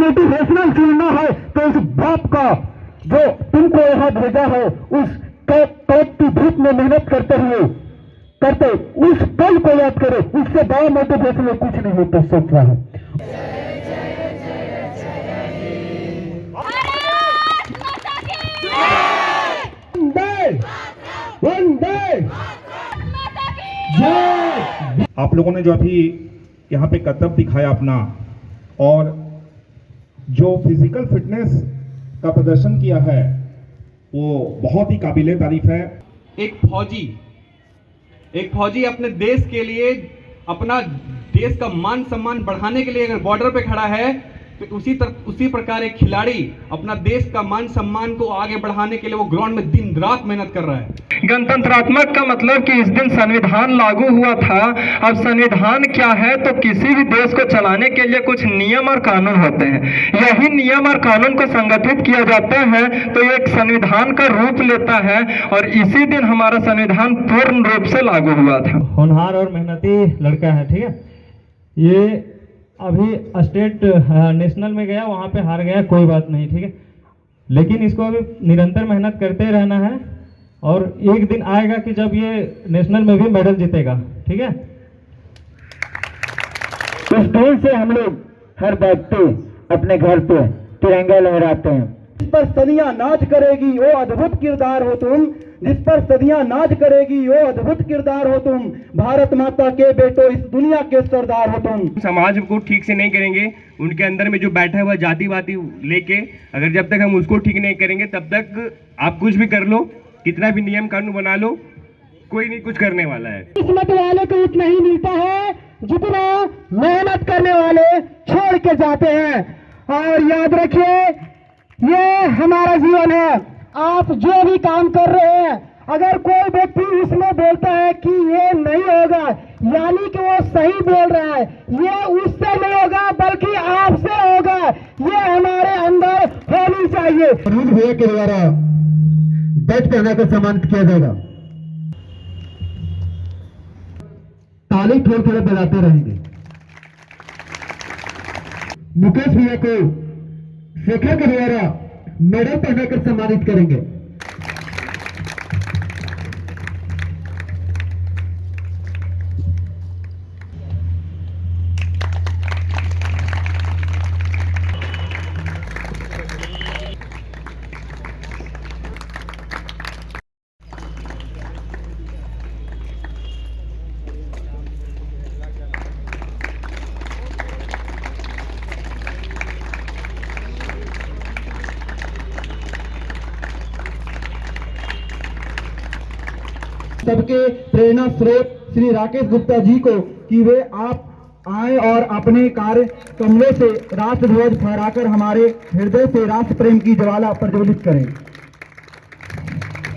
Motivational चुनना है तो उस बाप का जो तुमको यहाँ भेजा है उस कैद की धूप में मेहनत करते उस पल को याद करो। उससे बड़ा मोटिवेशन कुछ नहीं होता सकता है। आप लोगों ने जो अभी यहाँ पे कर्तव्य दिखाया अपना और जो फिजिकल फिटनेस का प्रदर्शन किया है वो बहुत ही काबिले तारीफ है। एक फौजी अपने देश के लिए, अपना देश का मान सम्मान बढ़ाने के लिए अगर बॉर्डर पे खड़ा है तो उसी प्रकार एक खिलाड़ी अपना देश का मान सम्मान को आगे बढ़ाने के लिए वो ग्राउंड में दिन रात मेहनत कर रहा है। गणतंत्रात्मक का मतलब कि इस दिन संविधान लागू हुआ था। अब संविधान क्या है तो किसी भी देश को चलाने के लिए कुछ नियम और कानून होते हैं। यही नियम और कानून को संगठित किया जाता है तो ये एक संविधान का रूप लेता है और इसी दिन हमारा संविधान पूर्ण रूप से लागू हुआ था। होनहार और मेहनती लड़का है, ठीक है। ये अभी स्टेट नेशनल में गया, वहाँ पे हार गया, कोई बात नहीं, ठीक है। लेकिन इसको अभी निरंतर मेहनत करते रहना है और एक दिन आएगा कि जब ये नेशनल में भी मेडल जीतेगा, ठीक है। इस दिन से हम लोग हर व्यक्ति अपने घर पे तिरंगा लहराते हैं। जिस पर सदियां नाच करेगी वो अद्भुत किरदार हो तुम, जिस पर सदियां नाच करेगी वो अद्भुत किरदार हो तुम, भारत माता के बेटो इस दुनिया के सरदार हो तुम। समाज को ठीक से नहीं करेंगे, उनके अंदर में जो बैठा हुआ जातिवादी लेके अगर जब तक हम उसको ठीक नहीं करेंगे तब तक आप कुछ भी कर लो, कितना भी नियम कानून बना लो, कोई नहीं कुछ करने वाला है। किस्मत वाले को उतना ही मिलता है जितना मेहनत करने वाले छोड़ के जाते हैं। और याद रखिए ये हमारा जीवन है। आप जो भी काम कर रहे हैं अगर कोई व्यक्ति इसमें बोलता है कि ये नहीं होगा यानी कि वो सही बोल रहा है, ये उससे नहीं होगा बल्कि आपसे होगा, ये हमारे अंदर होनी चाहिए। अरुण भैया के द्वारा बैच पहना कर सम्मानित किया जाएगा। ताली थोड़े थोड़े बजाते रहेंगे। मुकेश भैया को शेखर के द्वारा मेडल पहनाकर सम्मानित करेंगे। सबके प्रेरणा स्रोत श्री राकेश गुप्ता जी को कि वे आप आए और अपने कार्य कमरे से राष्ट्रध्वज फहराकर हमारे हृदय से राष्ट्र प्रेम की ज्वाला प्रज्वलित करें।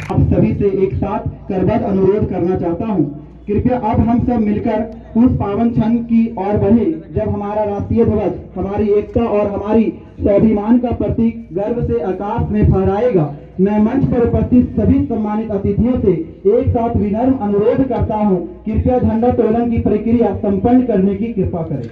आप सभी से एक साथ करबद्ध अनुरोध करना चाहता हूं, कृपया अब हम सब मिलकर उस पावन क्षण की ओर बढ़े जब हमारा राष्ट्रीय ध्वज हमारी एकता और हमारी स्वाभिमान का प्रतीक गर्व से आकाश में फहराएगा। मैं मंच पर उपस्थित सभी सम्मानित अतिथियों से एक साथ विनम्र अनुरोध करता हूं, कृपया झंडा तोलन की प्रक्रिया संपन्न करने की कृपा करें।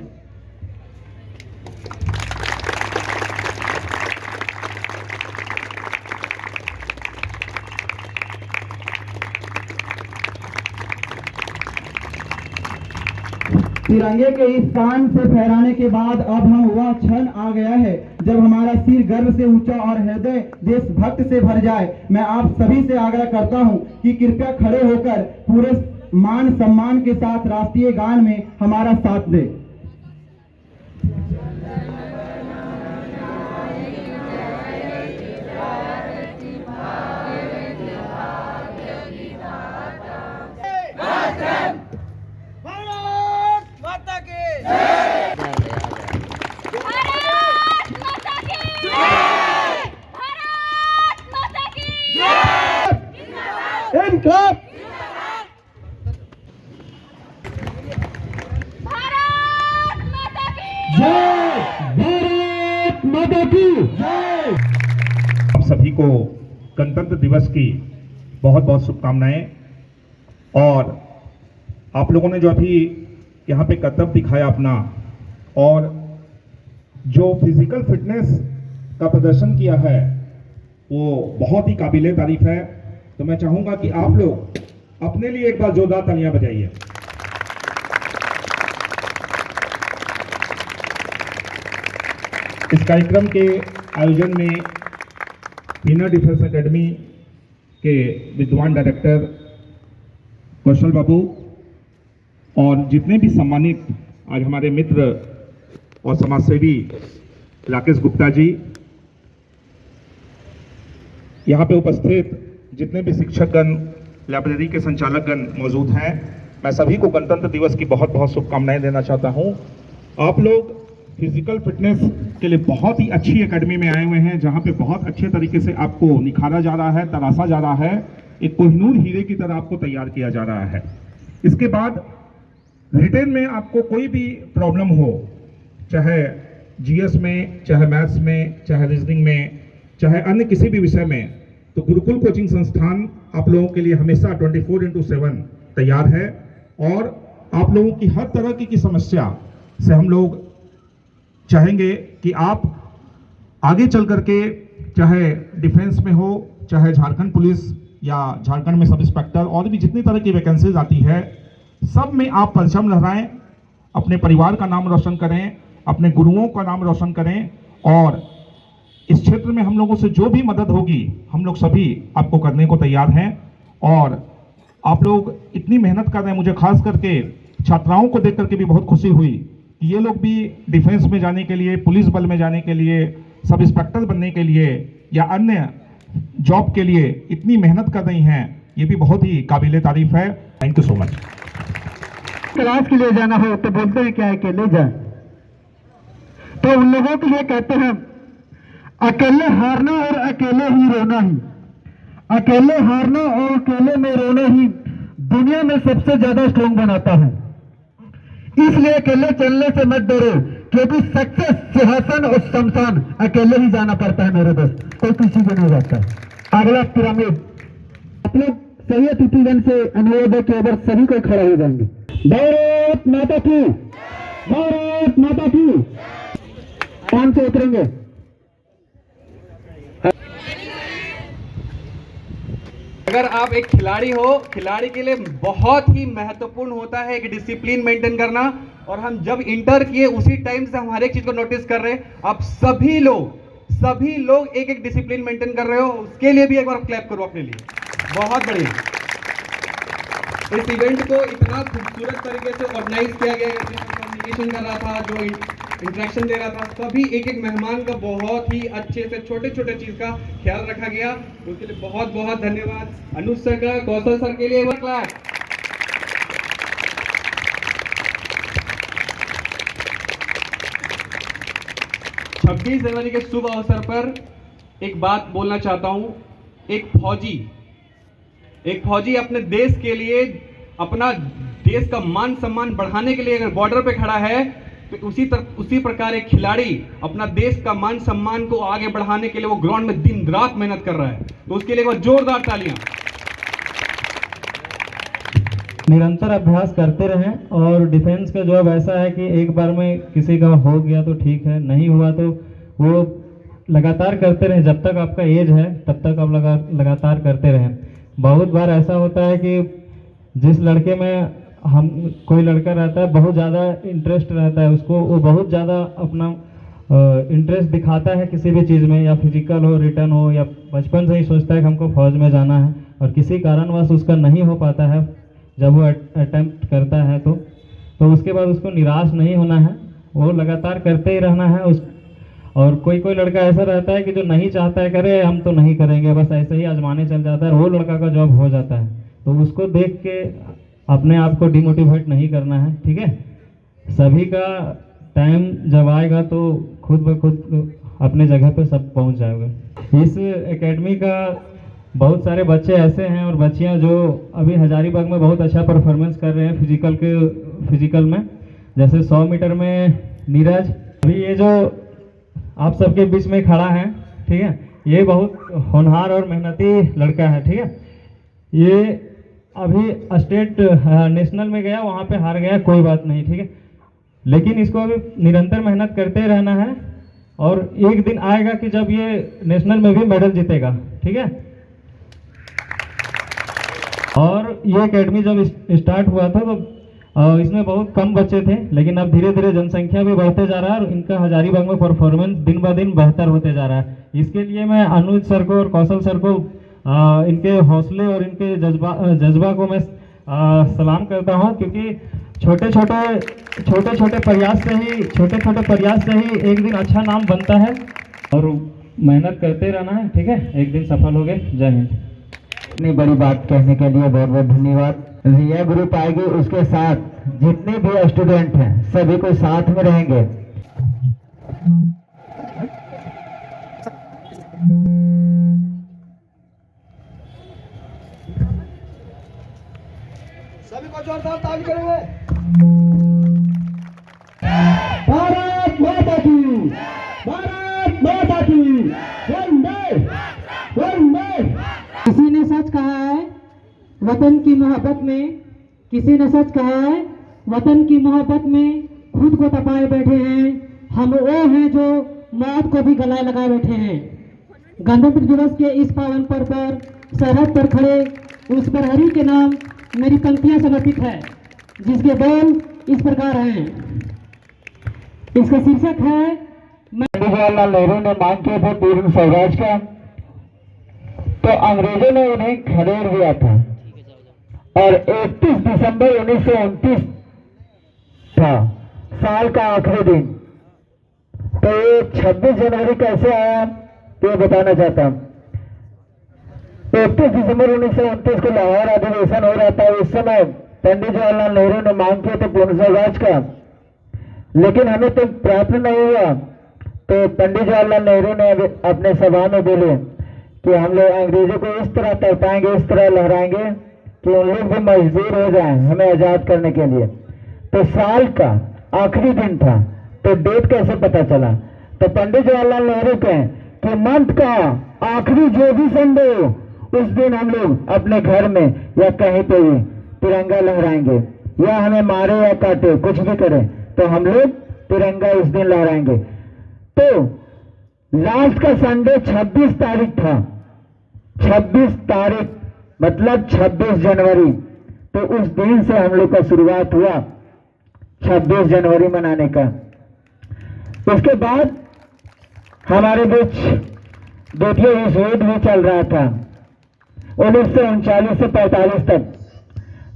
तिरंगे के इस शान से फहराने के बाद अब हम वह क्षण आ गया है जब हमारा सिर गर्व से ऊंचा और हृदय देशभक्त से भर जाए। मैं आप सभी से आग्रह करता हूं कि कृपया खड़े होकर पूरे मान सम्मान के साथ राष्ट्रीय गान में हमारा साथ दें। आप सभी को गणतंत्र दिवस की बहुत बहुत शुभकामनाएं। और आप लोगों ने जो अभी यहाँ पे कर्तव्य दिखाया अपना और जो फिजिकल फिटनेस का प्रदर्शन किया है वो बहुत ही काबिले तारीफ है। तो मैं चाहूंगा कि आप लोग अपने लिए एक बार जोरदार तालियां बजाइए। इस कार्यक्रम के आयोजन में पीना डिफेंस एकेडमी के विद्वान डायरेक्टर कौशल बाबू और जितने भी सम्मानित आज हमारे मित्र और समाजसेवी राकेश गुप्ता जी, यहाँ पे उपस्थित जितने भी शिक्षकगण, लाइब्रेरी के संचालकगण मौजूद हैं, मैं सभी को गणतंत्र दिवस की बहुत बहुत शुभकामनाएं देना चाहता हूँ। आप लोग फिजिकल फिटनेस के लिए बहुत ही अच्छी एकेडमी में आए हुए हैं, जहाँ पे बहुत अच्छे तरीके से आपको निखारा जा रहा है, तराशा जा रहा है, एक कोहिनूर हीरे की तरह आपको तैयार किया जा रहा है। इसके बाद रिटेन में आपको कोई भी प्रॉब्लम हो, चाहे जीएस में, चाहे मैथ्स में, चाहे रीजनिंग में, चाहे अन्य किसी भी विषय में, तो गुरुकुल कोचिंग संस्थान आप लोगों के लिए हमेशा 24/7 तैयार है। और आप लोगों की हर तरह की समस्या से हम लोग चाहेंगे कि आप आगे चल करके, चाहे डिफेंस में हो, चाहे झारखंड पुलिस या झारखंड में सब इंस्पेक्टर और भी जितनी तरह की वैकेंसीज आती है, सब में आप परचम लहराएं, अपने परिवार का नाम रोशन करें, अपने गुरुओं का नाम रोशन करें। और इस क्षेत्र में हम लोगों से जो भी मदद होगी, हम लोग सभी आपको करने को तैयार हैं। और आप लोग इतनी मेहनत कर रहे हैं, मुझे खास करके छात्राओं को देख करके भी बहुत खुशी हुई कि ये लोग भी डिफेंस में जाने के लिए, पुलिस बल में जाने के लिए, सब इंस्पेक्टर बनने के लिए या अन्य जॉब के लिए इतनी मेहनत कर रही हैं, ये भी बहुत ही काबिले तारीफ है। Thank you so much. Class के लिए जाना हो तो बोलते हैं क्या अकेले जाए, तो उन लोगों के लिए कहते हैं अकेले हारना और अकेले ही रोना ही, अकेले हारना और अकेले में रोना ही दुनिया में सबसे ज्यादा स्ट्रॉन्ग बनाता है। इसलिए अकेले चलने से मत डरो, क्योंकि सक्सेस, सिंहासन और शमशान अकेले ही जाना पड़ता है मेरे दोस्त, कोई किसी को नहीं जाता। अगला पिरामिड, आप लोग सही अतिथिगण से अनुरोध है कि अगर सभी को खड़ा हो जाएंगे। भारत माता की, भारत माता की। आराम से उतरेंगे। अगर आप एक खिलाड़ी हो, खिलाड़ी के लिए बहुत ही महत्वपूर्ण होता है एक डिसिप्लिन मेंटेन करना। और हम जब इंटर किए उसी टाइम से हम हर एक चीज को नोटिस कर रहे हैं। आप सभी लोग एक एक डिसिप्लिन मेंटेन कर रहे हो, उसके लिए भी एक बार क्लैप करो अपने लिए। बहुत बढ़िया। इस इवेंट को इतना खूबसूरत तरीके से ऑर्गेनाइज किया गया, कम्युनिकेशन कर रहा था, जो इंटरेक्शन दे रहा था, सभी एक एक मेहमान का बहुत ही अच्छे से छोटे छोटे चीज का ख्याल रखा गया। उसके लिए बहुत बहुत धन्यवाद अनुज सर का, कौशल सर के लिए एक बार क्लैप। छब्बीस जनवरी के शुभ अवसर पर एक बात बोलना चाहता हूं। एक फौजी अपने देश के लिए, अपना देश का मान सम्मान बढ़ाने के लिए अगर बॉर्डर पे खड़ा है, तो उसी प्रकार एक खिलाड़ी अपना देश का मान सम्मान को आगे बढ़ाने के लिए वो ग्राउंड में दिन रात मेहनत कर रहा है। तो उसके लिए एक बार जोरदार तालियां। निरंतर अभ्यास करते रहें। और डिफेंस का जॉब ऐसा है कि एक बार में किसी का हो गया तो ठीक है, नहीं हुआ तो वो लगातार करते रहें। जब तक आपका एज है तब तक आप लगातार करते रहें। बहुत बार ऐसा होता है कि जिस लड़के में कोई लड़का रहता है, बहुत ज़्यादा इंटरेस्ट रहता है उसको, वो बहुत ज़्यादा अपना इंटरेस्ट दिखाता है किसी भी चीज़ में, या फिजिकल हो, रिटर्न हो, या बचपन से ही सोचता है कि हमको फौज में जाना है, और किसी कारणवश उसका नहीं हो पाता है। जब वो अटेम्प्ट करता है तो उसके बाद उसको निराश नहीं होना है, वो लगातार करते ही रहना है। और कोई लड़का ऐसा रहता है कि जो नहीं चाहता है करे, हम तो नहीं करेंगे, बस ऐसे ही आजमाने चल जाता है, वो लड़का का जॉब हो जाता है। तो उसको देख के अपने आप को डिमोटिवेट नहीं करना है, ठीक है। सभी का टाइम जब आएगा तो खुद ब खुद अपने जगह पे सब पहुंच जाएगा। इस एकेडमी का बहुत सारे बच्चे ऐसे हैं और बच्चियां जो अभी हजारीबाग में बहुत अच्छा परफॉर्मेंस कर रहे हैं फिजिकल में। जैसे 100 मीटर में नीरज, अभी ये जो आप सबके बीच में खड़ा है, ठीक है, ये बहुत होनहार और मेहनती लड़का है, ठीक है। ये अभी स्टेट नेशनल में गया, वहाँ पे हार गया, कोई बात नहीं, ठीक है, लेकिन इसको अभी निरंतर मेहनत करते रहना है। और एक दिन आएगा कि जब ये नेशनल में भी मेडल जीतेगा, ठीक है। और ये एकेडमी जब स्टार्ट हुआ था तो इसमें बहुत कम बच्चे थे, लेकिन अब धीरे धीरे जनसंख्या भी बढ़ते जा रहा है और इनका हजारीबाग में परफॉर्मेंस दिन ब दिन बेहतर होते जा रहा है। इसके लिए मैं अनुज सर को और कौशल सर को इनके हौसले और इनके जज्बा को मैं सलाम करता हूं, क्योंकि छोटे छोटे प्रयास से ही एक दिन अच्छा नाम बनता है और मेहनत करते रहना है, ठीक है। एक दिन सफल हो गए। जय हिंद। इतनी बड़ी बात कहने के लिए बहुत बहुत धन्यवाद। यह ग्रुप आएगी, उसके साथ जितने भी स्टूडेंट हैं सभी को साथ में रहेंगे। सभी को जोरदार ताली करेंगे। भारत माता की, भारत माता की, वंदे वंदे। किसी ने सच कहा है वतन की मोहब्बत में, किसी ने सच कहा है वतन की मोहब्बत में खुद को तपाए बैठे हैं। हम वो हैं जो मौत को भी गलाए लगाए बैठे हैं। गणतंत्र दिवस के इस पावन पर्व पर सरहद पर खड़े उस प्रहरी के नाम मेरी पंक्तियां समर्पित है, जिसके बोल इस प्रकार हैं। इसका शीर्षक है जवाहरलाल नेहरू ने मांग किए थे पूर्ण स्वराज का, तो अंग्रेजों ने उन्हें खदेड़ दिया था और 31 दिसंबर 1929 था साल का आखिरी दिन। तो ये 26 जनवरी कैसे आया तो ये बताना चाहता हूं। 31 दिसंबर 1929 को लाहौर अधिवेशन हो रहा था। उस समय पंडित जवाहरलाल नेहरू ने मांग किए थे पूर्ण स्वराज का, लेकिन हमें तो प्राप्त नहीं हुआ। तो पंडित जवाहरलाल नेहरू ने अपने सभा में बोले कि हम लोग अंग्रेजों को इस तरह तड़पाएंगे, इस तरह लहराएंगे कि उन लोग भी मजबूर हो जाएं हमें आजाद करने के लिए। तो साल का आखिरी दिन था, तो डेट कैसे पता चला? तो पंडित जवाहरलाल नेहरू कहें कि मंथ का आखिरी जो भी संडे हो उस दिन हम लोग अपने घर में या कहीं पे भी तिरंगा लहराएंगे, या हमें मारे या काटे कुछ भी करें तो हम लोग तिरंगा इस दिन लहराएंगे। तो लास्ट का संडे 26 तारीख था। 26 तारीख मतलब 26 जनवरी। तो उस दिन से हम लोग का शुरुआत हुआ 26 जनवरी मनाने का। उसके बाद हमारे बीच द्वितीय विश्व युद्ध भी चल रहा था 1939 से 45 तक।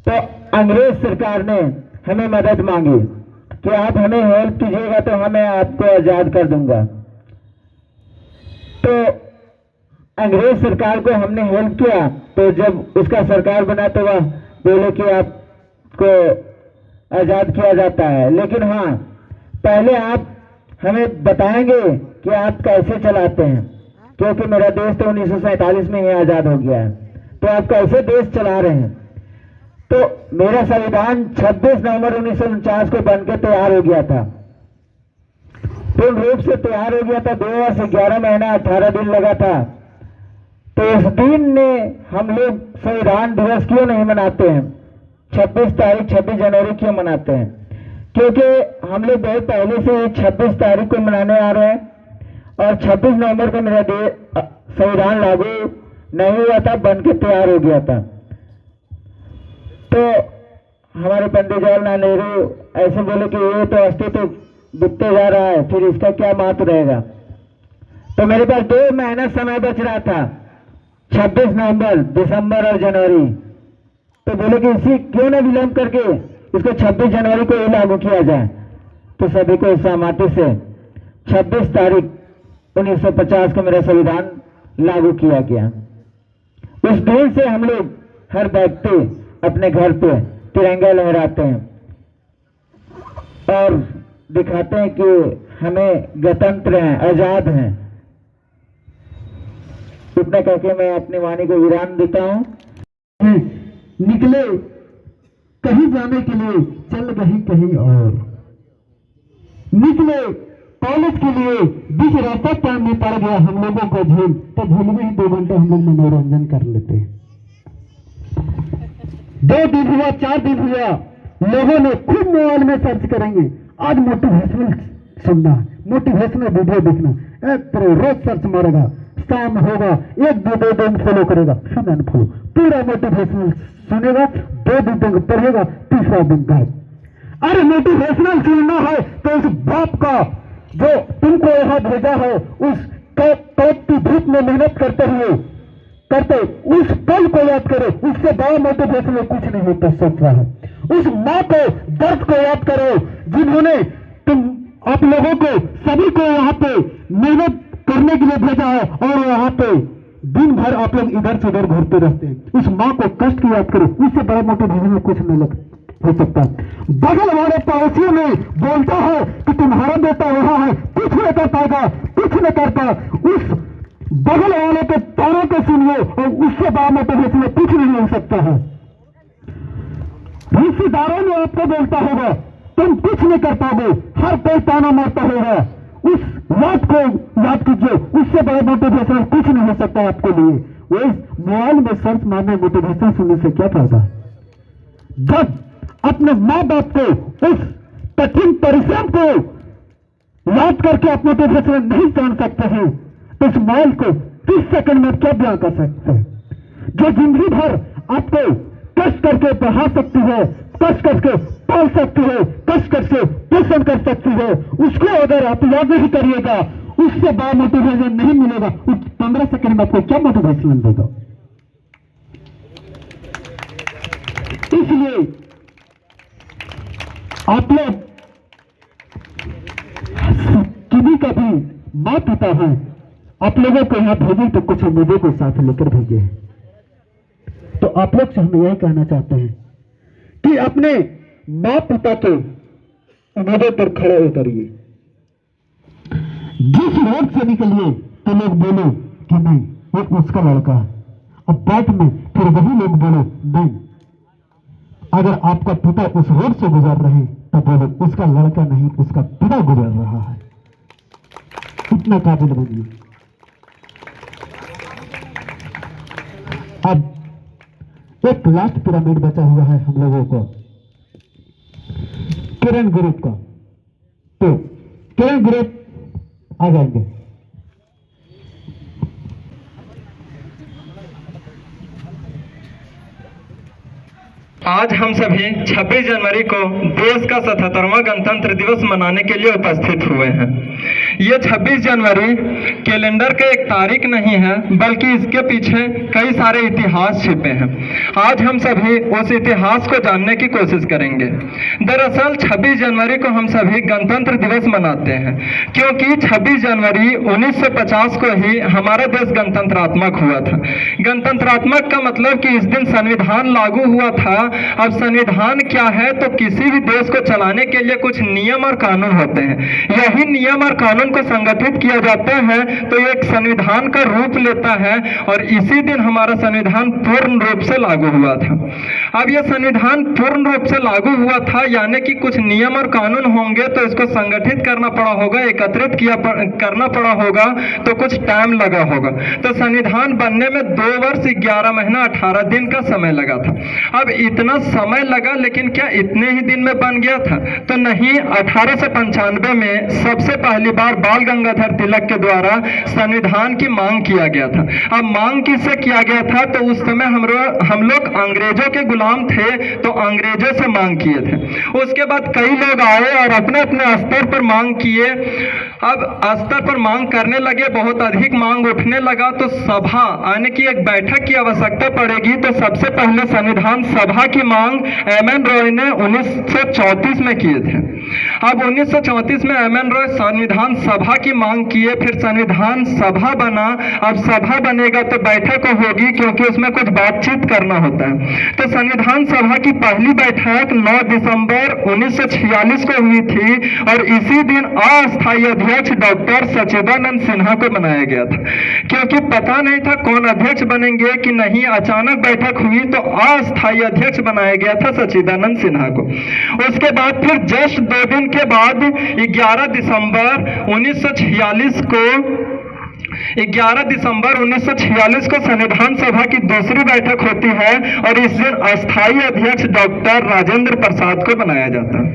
तो अंग्रेज सरकार ने हमें मदद मांगी कि आप हमें हेल्प कीजिएगा तो हमें आपको आजाद कर दूंगा। तो अंग्रेज सरकार को हमने हेल्प किया। तो जब उसका सरकार बना तो वह बोले कि आपको आजाद किया जाता है, लेकिन हाँ पहले आप हमें बताएंगे कि आप कैसे चलाते हैं, क्योंकि मेरा देश तो 1947 में ही आजाद हो गया है। तो आप कैसे देश चला रहे हैं? तो मेरा संविधान 26 नवंबर 1949 को बनकर तैयार हो गया था, पूर्ण रूप से तैयार हो गया था। 2 वर्ष 11 महीना 18 दिन लगा था। तो इस दिन ने हम लोग संविधान दिवस क्यों नहीं मनाते हैं? 26 तारीख 26 जनवरी क्यों मनाते हैं? क्योंकि हम लोग बहुत पहले से 26 तारीख को मनाने आ रहे हैं और 26 नवंबर को मेरा संविधान लागू नहीं हुआ था, बन के तैयार हो गया था। तो हमारे पंडित जवाहरलाल नेहरू ऐसे बोले कि ये तो अस्तित्व बिकते जा रहा है, फिर इसका क्या महत्व रहेगा? तो मेरे पास 2 महीना समय बच रहा था, 26 नवंबर, दिसंबर और जनवरी। तो बोले कि इसी क्यों न विलंब करके इसको 26 जनवरी को ही लागू किया जाए। तो सभी को सहमति से 26 तारीख 1950 को मेरा संविधान लागू किया गया। उस दिन से हम लोग हर व्यक्ति अपने घर पे तिरंगा लहराते हैं और दिखाते हैं कि हमें गणतंत्र हैं, आजाद हैं। इतना कहकर मैं अपनी वाणी को विराम देता हूं। निकले कहीं जाने के लिए, चल कहीं और निकले कॉलेज के लिए, बीच रास्ता टाइम में पड़ गया हम लोगों को झील, तो झील में ही 2 घंटे हम लोग मनोरंजन कर लेते हैं। 2 दिन हुआ, 4 दिन हुआ, लोगों ने खूब मोबाइल में सर्च करेंगे, आज मोटिवेशनल सुनना है, मोटिवेशनल वीडियो देखना, एक तरह रोज सर्च मारेगा, शाम होगा 1-2 दिन फॉलो करेगा, फिर अनफॉलो, पूरा मोटिवेशनल सुनेगा, 2 दिन पढ़ेगा, तीसरा दिन गायब। अरे मोटिवेशनल सुनना है तो उस बाप का जो तुमको यहाँ भेजा है, उस की धूप में मेहनत करते उस पल को याद करो, उससे बड़ा मोटिवेशनल कुछ नहीं होता सकता है। उस माँ को, दर्द को याद करो जिन्होंने आप लोगों को, सभी को यहाँ पे मेहनत करने के लिए भेजा है, और यहाँ पे दिन भर आप लोग इधर से उधर घूरते रहते हैं। उस माँ को कष्ट की याद करो, उससे बड़ा मोटिवेशनल कुछ नहीं हो सकता। बगल वाले पड़ोसियों में बोलता है कि तुम्हारा बेटा वहां है, कुछ नहीं कर पाएगा, कुछ नहीं करता, उस बगल वाले के तारों को सुनिए, और उससे बड़ा मोटिवेशनल कुछ नहीं हो सकता है। रिश्तेदारों में आपको बोलता होगा तुम कुछ नहीं कर पाओगे, हर कोई ताना मारता होगा, उस बात को याद कीजिए, उससे बड़ा मोटिवेशनल कुछ नहीं हो सकता आपके लिए। वो मोबाइल में सर्च मारने मोटिवेशन सुनने से क्या फायदा? जब अपने माँ बाप को, उस कठिन परिश्रम को याद करके आप मोटिवेशन नहीं जान सकते हैं, तो इस मोबाइल को 30 सेकंड में क्या बयां कर सकते हैं? जो जिंदगी भर आपको कष्ट करके पढ़ा सकती है, कष्ट करके पाल सकती है, कष्ट करके पोषण कर सकती है, उसको अगर आप याद नहीं करिएगा, उससे बड़ा मोटिवेशन नहीं मिलेगा। उस 15 सेकंड में आपको क्या मोटिवेशन देगा? इसलिए आप लोग किसी का भी माँ पिता है, आप लोगों को यहाँ भेजे तो कुछ मुद्दे को साथ लेकर भेजे। तो आप लोग से हम यही कहना चाहते हैं कि अपने माँ पिता के मुद्दे पर खड़े उतरिए। जिस रोड से निकलिए तो लोग बोलो कि नहीं वो उसका लड़का है, अब बाद में फिर वही लोग बोलो नहीं, अगर आपका पिता उस रोड से गुजर रहे हैं तो बोलो उसका लड़का नहीं, उसका पिता गुजर रहा है। इतना काबिल बनिए। अब एक लास्ट पिरामिड बचा हुआ है हम लोगों को, किरण ग्रुप का। तो किरण ग्रुप आ जाएंगे। आज हम सभी 26 जनवरी को देश का 77वां गणतंत्र दिवस मनाने के लिए उपस्थित हुए हैं। ये 26 जनवरी कैलेंडर के एक तारीख नहीं है, बल्कि इसके पीछे कई सारे इतिहास छिपे हैं। आज हम सभी उस इतिहास को जानने की कोशिश करेंगे। दरअसल 26 जनवरी को हम सभी गणतंत्र दिवस मनाते हैं क्योंकि 26 जनवरी 1950 को ही हमारा देश गणतंत्रात्मक हुआ था। गणतंत्रात्मक का मतलब कि इस दिन संविधान लागू हुआ था। अब संविधान क्या है, तो किसी भी देश को चलाने के लिए कुछ नियम और कानून होते हैं। यही नियम और कानून को संगठित किया जाता है तो ये एक संविधान का रूप लेता है, और इसी दिन हमारा संविधान पूर्ण रूप से लागू हुआ था। अब यह संविधान पूर्ण रूप से लागू हुआ था, यानी कि कुछ नियम और कानून होंगे तो इसको संगठित करना पड़ा होगा, एकत्रित करना पड़ा होगा, तो कुछ टाइम लगा होगा। तो संविधान बनने में 2 वर्ष 11 महीना 18 दिन का समय लगा था। अब इतना समय लगा, लेकिन क्या इतने ही दिन में बन गया था? तो नहीं। 1895 में सबसे पहली बार बाल गंगाधर तिलक के द्वारा संविधान की मांग किया गया था। अब मांग किससे किया गया था? तो उस समय हम लोग अंग्रेजों के गुलाम थे, तो अंग्रेजों से मांग किए थे। उसके बाद कई लोग आए और अपने अपने स्तर पर मांग किए। अब स्तर पर मांग करने लगे, बहुत अधिक मांग उठने लगा, तो सभा यानी कि एक बैठक की आवश्यकता पड़ेगी। तो सबसे पहले संविधान सभा की मांग एम.एन. रॉय ने 1934 में किए थे। अब 1934 में एम.एन. रॉय संविधान सभा की मांग किए, फिर संविधान सभा बना। अब सभा बनेगा तो बैठक होगी, क्योंकि उसमें कुछ बातचीत करना होता है। तो संविधान सभा की पहली बैठक 9 दिसंबर 1946 को हुई थी, और इसी दिन अस्थायी अध्यक्ष डॉक्टर सच्चिदानंद सिन्हा को बनाया गया था, क्योंकि पता नहीं था कौन अध्यक्ष बनेंगे कि नहीं। अचानक बैठक हुई तो अस्थायी अध्यक्ष बनाया गया था सच्चिदानंद सिन्हा को। उसके बाद फिर जस्ट 2 दिन के बाद 11 दिसंबर 1946 को 11 दिसंबर 1946 को संविधान सभा की दूसरी बैठक होती है और इस दिन अस्थायी अध्यक्ष डॉक्टर राजेंद्र प्रसाद को बनाया जाता है।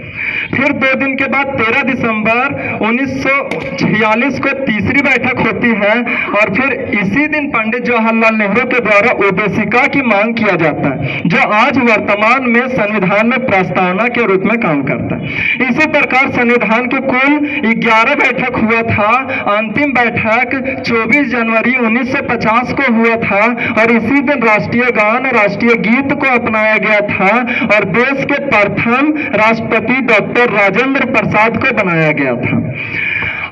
फिर 2 दिन के बाद 13 दिसंबर 1946 को तीसरी बैठक होती है और फिर इसी दिन पंडित जवाहरलाल नेहरू के द्वारा उद्देशिका की मांग किया जाता है, जो आज वर्तमान में संविधान में प्रस्तावना के रूप में काम करता है। इसी प्रकार संविधान की कुल 11 बैठक हुआ था। अंतिम बैठक 24 जनवरी 1950 को हुआ था और इसी दिन राष्ट्रीय गान, राष्ट्रीय गीत को अपनाया गया था और देश के प्रथम राष्ट्रपति डॉक्टर राजेंद्र प्रसाद को बनाया गया था।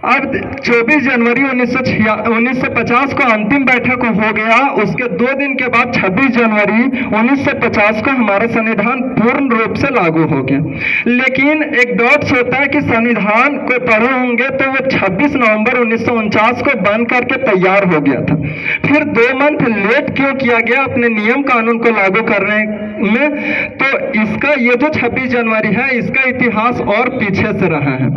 अब 24 जनवरी 1950 को अंतिम बैठक हो गया। उसके 2 दिन के बाद 26 जनवरी 1950 को हमारा संविधान पूर्ण रूप से लागू हो गया। लेकिन एक डाउट्स होता है कि संविधान को पढ़े होंगे तो वो 26 नवंबर 1949 को बन करके तैयार हो गया था। फिर 2 मंथ लेट क्यों किया गया अपने नियम कानून को लागू करने में? तो इसका ये जो 26 जनवरी है, इसका इतिहास और पीछे से रहा है।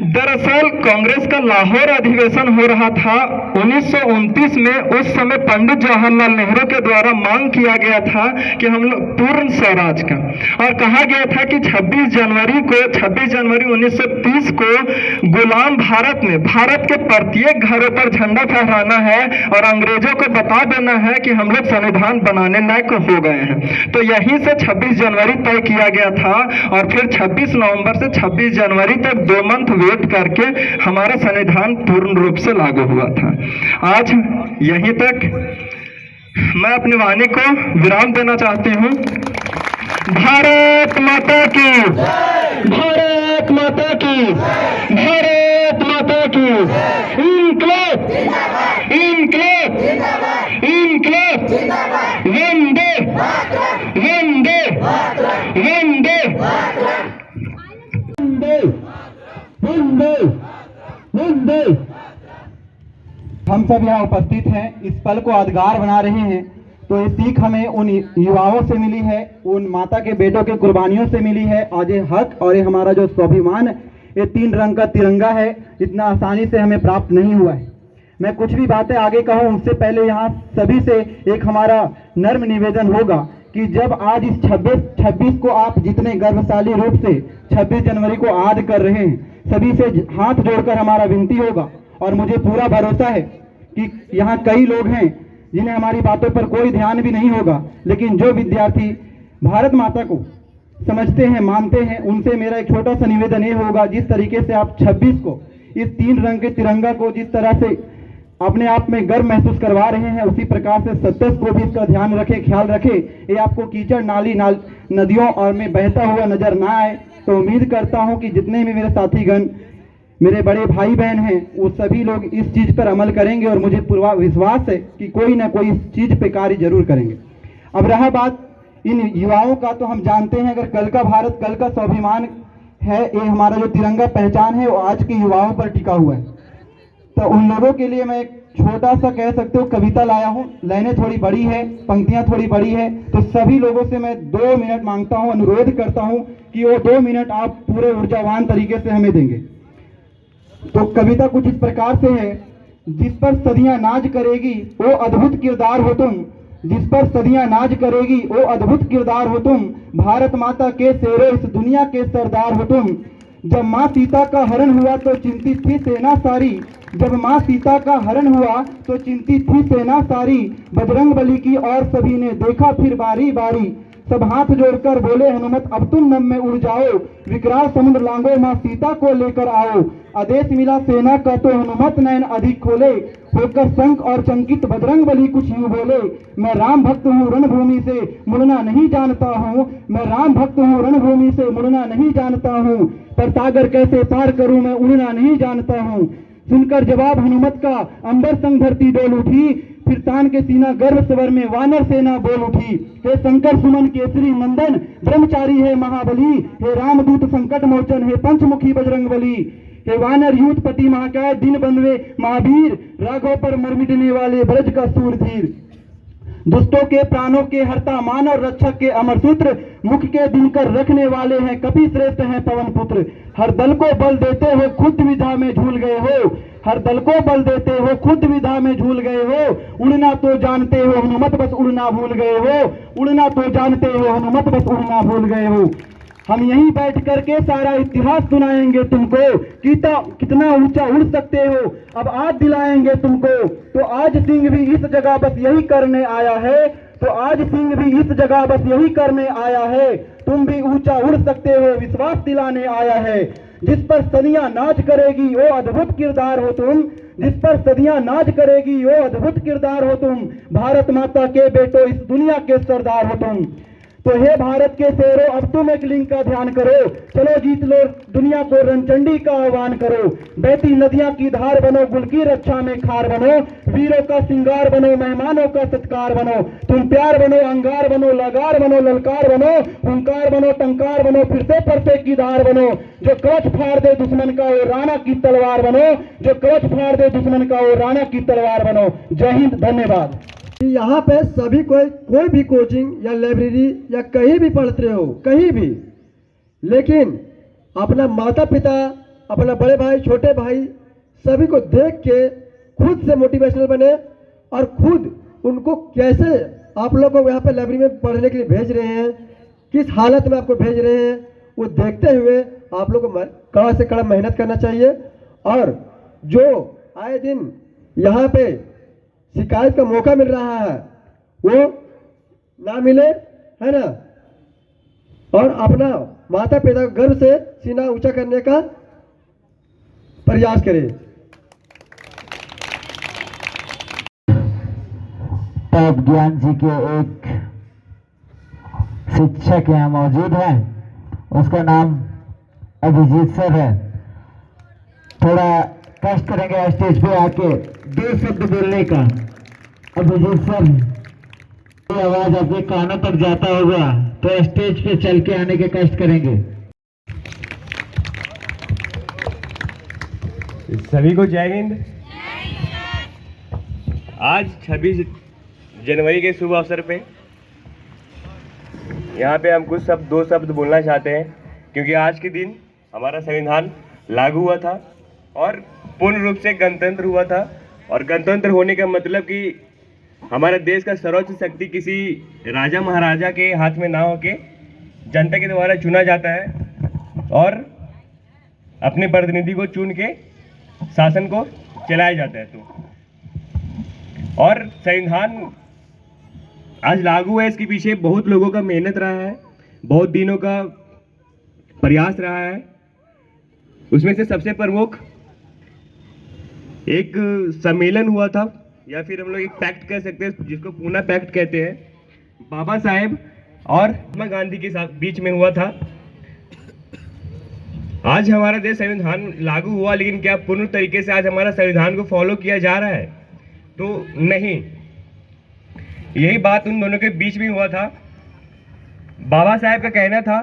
दरअसल कांग्रेस का लाहौर अधिवेशन हो रहा था 1929 में। उस समय पंडित जवाहरलाल नेहरू के द्वारा मांग किया गया था कि हम लोग पूर्ण स्वराज का, और कहा गया था कि 26 जनवरी 1930 को गुलाम भारत में भारत के प्रत्येक घरों पर झंडा फहराना है और अंग्रेजों को बता देना है कि हम लोग संविधान बनाने लायक हो गए हैं। तो यहीं से 26 जनवरी तय किया गया था और फिर 26 नवंबर से 26 जनवरी तक 2 मंथ वेट करके हमारा संविधान पूर्ण रूप से लागू हुआ था। आज यहीं तक मैं अपनी वाणी को विराम देना चाहती हूँ। भारत माता की, भारत माता की, भारत माता की। इनकलाब, इनकलाब, इनकलाब, वंदे, वंदे, वंदे, वंदे, वंदे। हम सब यहाँ उपस्थित हैं, इस पल को यादगार बना रहे हैं। तो ये सीख हमें उन युवाओं से मिली है, उन माता के बेटों के कुर्बानियों से मिली है। आज ये हक और ये हमारा जो स्वाभिमान, ये 3 रंग का तिरंगा है, इतना आसानी से हमें प्राप्त नहीं हुआ है। मैं कुछ भी बातें आगे कहूँ उससे पहले यहाँ सभी से एक हमारा नर्म निवेदन होगा कि जब आज इस 26 को आप जितने गर्वशाली रूप से 26 जनवरी को याद कर रहे हैं, सभी से हाथ जोड़कर हमारा विनती होगा और मुझे पूरा भरोसा है कि यहाँ कई लोग हैं जिन्हें हमारी बातों पर कोई ध्यान भी नहीं होगा, लेकिन जो विद्यार्थी भारत माता को समझते हैं, मानते हैं, उनसे मेरा एक छोटा सा निवेदन ये होगा, जिस तरीके से आप 26 को, इस 3 रंग के तिरंगा को जिस तरह से अपने आप में गर्व महसूस करवा रहे हैं, उसी प्रकार से 27 को भी इसका ध्यान रखें, ख्याल रखें, ये आपको कीचड़ नदियों और में बहता हुआ नजर ना आए। तो उम्मीद करता हूं कि जितने भी मेरे साथीगण, मेरे बड़े भाई बहन हैं, वो सभी लोग इस चीज पर अमल करेंगे और मुझे पूरा विश्वास है कि कोई ना कोई इस चीज पे कार्य जरूर करेंगे। अब रहा बात इन युवाओं का, तो हम जानते हैं अगर कल का भारत, कल का स्वाभिमान है, ये हमारा जो तिरंगा पहचान है वो आज के युवाओं पर टिका हुआ है। तो उन लोगों के लिए मैं एक छोटा सा कह सकते हो कविता लाया हूँ। लाइनें थोड़ी बड़ी है, पंक्तियां थोड़ी बड़ी है, तो सभी लोगों से मैं 2 मिनट मांगता हूँ, अनुरोध करता हूँ कि वो 2 मिनट आप पूरे ऊर्जावान तरीके से हमें देंगे। तो कविता कुछ इस प्रकार से है। जिस पर सदियां नाज करेगी वो अद्भुत किरदार हो तुम, जिस पर सदियां नाज करेगी वो अद्भुत किरदार हो तुम, भारत माता के शेरों इस दुनिया के सरदार हो तुम। जब माँ सीता का हरण हुआ तो चिंतित थी सेना सारी, जब माँ सीता का हरण हुआ तो चिंतित थी सेना सारी, बजरंग बली की और सभी ने देखा फिर बारी बारी, सब हाथ जोड़कर बोले हनुमत अब तुम नम में उड़ जाओ, विकराल समुद्र लांगो माँ सीता को लेकर आओ। आदेश मिला सेना का तो हनुमत नयन अधिक खोले, होकर शंख और चंकित बजरंग बली कुछ यूं बोले, मैं राम भक्त हूँ रणभूमि से मुड़ना नहीं जानता हूँ, मैं राम भक्त हूँ रणभूमि से मुड़ना नहीं जानता हूँ, पर सागर कैसे पार करूँ मैं उड़ना नहीं जानता हूँ। सुनकर जवाब हनुमत का अंबर संग धरती डोल उठी, फिर तान के सीना गर्व स्वर में वानर सेना बोल उठी, हे शंकर सुमन केसरी नंदन ब्रह्मचारी है महाबली, हे रामदूत संकट मोचन हे पंचमुखी बजरंग बली, हे वानर यूथ पति महाकाय दिन बनवे महावीर, राघव पर मर मिटने वाले ब्रज का सूरधीर। दुष्टों के प्राणों के हरता मानव रक्षक के अमर सूत्र, मुख के दिनकर रखने वाले हैं कपि श्रेष्ठ हैं पवन पुत्र। हर दल को बल देते हो खुद विधा में झूल गए हो, हर दल को बल देते हो खुद विधा में झूल गए हो। उड़ना तो जानते हो हनुमत बस उड़ना भूल गए हो, उड़ना तो जानते हो हनुमत बस उड़ना भूल गए हो। हम यहीं बैठ करके सारा इतिहास सुनाएंगे तुमको, कितना ऊंचा उड़ सकते हो अब आज दिलाएंगे तुमको। तो आज सिंह भी इस जगह बस यही करने आया है, तो आज सिंह भी इस जगह बस यही करने आया है। तुम भी ऊंचा उड़ सकते हो विश्वास दिलाने आया है। जिस पर सदियां नाच करेगी वो अद्भुत किरदार हो तुम, जिस पर सदियां नाच करेगी वो अद्भुत किरदार हो तुम। भारत माता के बेटो इस दुनिया के सरदार हो तुम। तो हे भारत के शेरों अब तुम एक लिंग का ध्यान करो, चलो जीत लो दुनिया को रणचंडी का आह्वान करो। बहती नदियां की धार बनो, गुल की रक्षा में खार बनो, वीरों का सिंगार बनो, मेहमानों का सत्कार बनो। तुम प्यार बनो, अंगार बनो, लगार बनो, ललकार बनो, हुंकार बनो, टंकार बनो, फिर से परसे की धार बनो। जो कवच फाड़ दे दुश्मन का वो राणा की तलवार बनो, जो कवच फाड़ दे दुश्मन का वो राणा की तलवार बनो। जय हिंद, धन्यवाद। यहाँ पे सभी कोई भी कोचिंग या लाइब्रेरी या कहीं भी पढ़ते हो, कहीं भी, लेकिन अपना माता पिता, अपना बड़े भाई, छोटे भाई सभी को देख के खुद से मोटिवेशनल बने और खुद उनको कैसे आप लोग को यहाँ पे लाइब्रेरी में पढ़ने के लिए भेज रहे हैं, किस हालत में आपको भेज रहे हैं, वो देखते हुए आप लोग को कड़ा से कड़ा मेहनत करना चाहिए। और जो आए दिन यहाँ पे शिकायत का मौका मिल रहा है वो ना मिले, है ना, और अपना माता पिता को गर्व से सीना ऊंचा करने का प्रयास करें। तब ज्ञान जी के एक शिक्षक यहाँ मौजूद हैं, उसका नाम अभिजीत सर है। थोड़ा कष्ट करेंगे स्टेज पे आके 2 शब्द बोलने का। अभिजीत सर, ये आवाज आपके कानों तक जाता होगा तो स्टेज पे चल के आने के कष्ट करेंगे। सभी को जय हिंद। आज 26 जनवरी के शुभ अवसर पे यहाँ पे हम कुछ 2 शब्द बोलना चाहते हैं, क्योंकि आज के दिन हमारा संविधान लागू हुआ था और पूर्ण रूप से गणतंत्र हुआ था। और गणतंत्र होने का मतलब कि हमारे देश का सर्वोच्च शक्ति किसी राजा महाराजा के हाथ में ना होके जनता के द्वारा चुना जाता है और अपने प्रतिनिधि को चुन के शासन को चलाया जाता है। तो और संविधान आज लागू है, इसके पीछे बहुत लोगों का मेहनत रहा है, बहुत दिनों का प्रयास रहा है। उसमें से सबसे प्रमुख एक सम्मेलन हुआ था, या फिर हम लोग एक पैक्ट कह सकते हैं, जिसको पूना पैक्ट कहते हैं, बाबा साहेब और महात्मा गांधी के साथ बीच में हुआ था। आज हमारा देश संविधान लागू हुआ, लेकिन क्या पूर्ण तरीके से आज हमारा संविधान को फॉलो किया जा रहा है? तो नहीं। यही बात उन दोनों के बीच में हुआ था। बाबा साहेब का कहना था